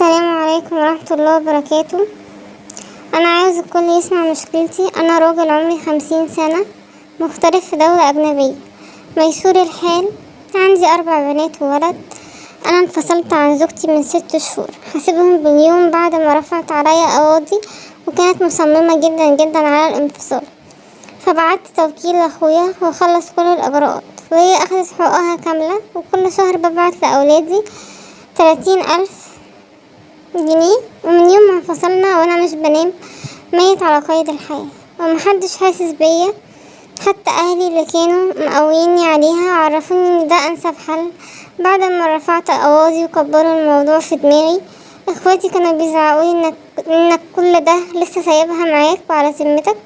السلام عليكم ورحمة الله وبركاته. أنا عاوز الكل يسمع مشكلتي. أنا راجل عمري 50 سنة، مغترب في دولة أجنبية، ميسور الحال، عندي 4 بنات وولد. أنا انفصلت عن زوجتي من 6 شهور، هسيبهم باليوم بعد ما رفعت عليا قواضي، وكانت مصممة جدا جدا على الانفصال. فبعت توكيل لأخويا وخلص كل الإجراءات، وهي أخدت حقوقها كاملة، وكل شهر ببعت لأولادي 30,000 جنيه. ومن يوم ما انفصلنا وانا مش بنام، ميت على قيد الحياة، ومحدش حاسس بيا. حتى اهلي اللي كانوا مقويني عليها عرفوني ان ده انسب حل بعد ما رفعت قواضي وكبروا الموضوع في دماغي. اخواتي كانوا بيزعقولي انك كل ده لسه سايبها معاك وعلى ذمتك.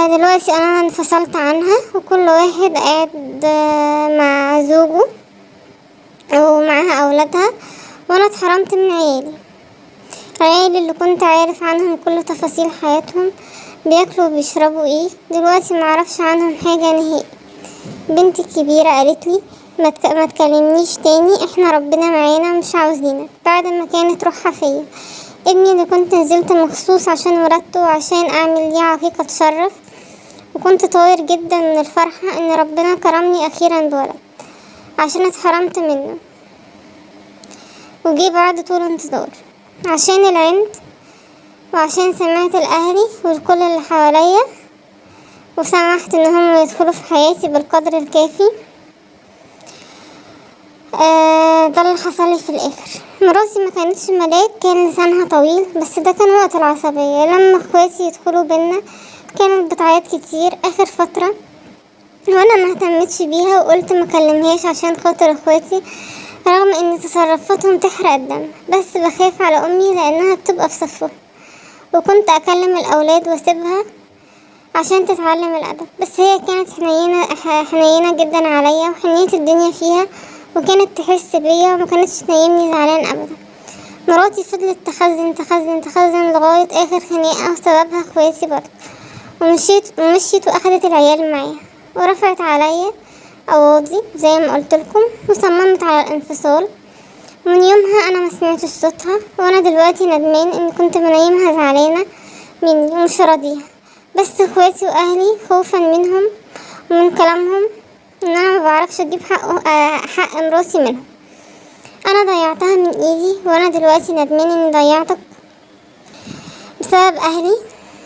دلوقتي انا انفصلت عنها، وكل واحد قاعد مع زوجه ومعها اولادها، وانا اتحرمت من عيالي اللي كنت عارف عنهم كل تفاصيل حياتهم، بياكلوا وبيشربوا ايه. دلوقتي معرفش عنهم حاجة نهائي. بنتي الكبيرة قالتلي ما تكلمنيش تاني، احنا ربنا معانا، مش عاوزينك، بعد ما كانت روحها فيا. ابني اللي كنت نزلت مخصوص عشان ولادته وعشان اعمل ليه عقيقة تشرف، وكنت طاير جدا من الفرحة ان ربنا كرمني اخيرا بولد، عشان اتحرمت منه وجي بعد طول انتظار، عشان العند وعشان سمعت الأهلي والكل اللي حواليا، وسمحت ان هم يدخلوا في حياتي بالقدر الكافي. ده اللي حصلي في الاخر. مراتي ما كانتش ملاك، كان لسانها طويل، بس ده كان وقت العصبية. لما اخواتي يدخلوا بينا كانت بتعيط كتير اخر فترة، وانا ما اهتمتش بيها وقلت ما كلمهاش عشان خاطر اخواتي، رغم ان تصرفاتهم تحرق الدم، بس بخاف على امي لانها بتبقى في صفها. وكنت اكلم الاولاد واسيبها عشان تتعلم الادب، بس هي كانت حنينه جدا عليا وحنيت الدنيا فيها، وكانت تحس بيا وما كانتش تنيمني زعلان ابدا. مراتي فضلت تخزن تخزن تخزن لغايه اخر خناقه وسببها اخواتي برضه، ومشيت واخدت العيال معاها، ورفعت عليا قواضي زي ما قلتلكم، وصممت على الانفصال. ومن يومها انا ما سمعتش صوتها، وانا دلوقتي ندمان اني كنت منيمها زعلانه مني ومش راضيها. بس اخواتي واهلي خوفا منهم ومن كلامهم ان انا ما بعرفش اجيب حق مراتي منهم، انا ضيعتها من ايدي، وانا دلوقتي ندمان اني ضيعتك بسبب اهلي.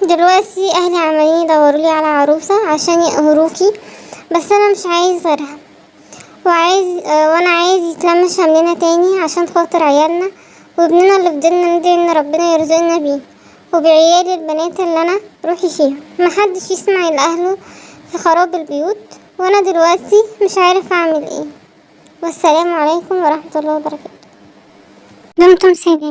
دلوقتي اهلي عمالين يدورولي على عروسه عشان يقهروكي، بس انا مش عايز غيرها، وانا عايز يتلم شملنا تاني عشان خاطر عيالنا وابننا اللي فضلنا ندعي ان ربنا يرزقنا بيه، وبعيالي البنات اللي انا روحي فيهم. محدش يسمع لاهله في خراب البيوت، وانا دلوقتي مش عارف اعمل ايه. والسلام عليكم ورحمة الله وبركاته. دمتم سالمين.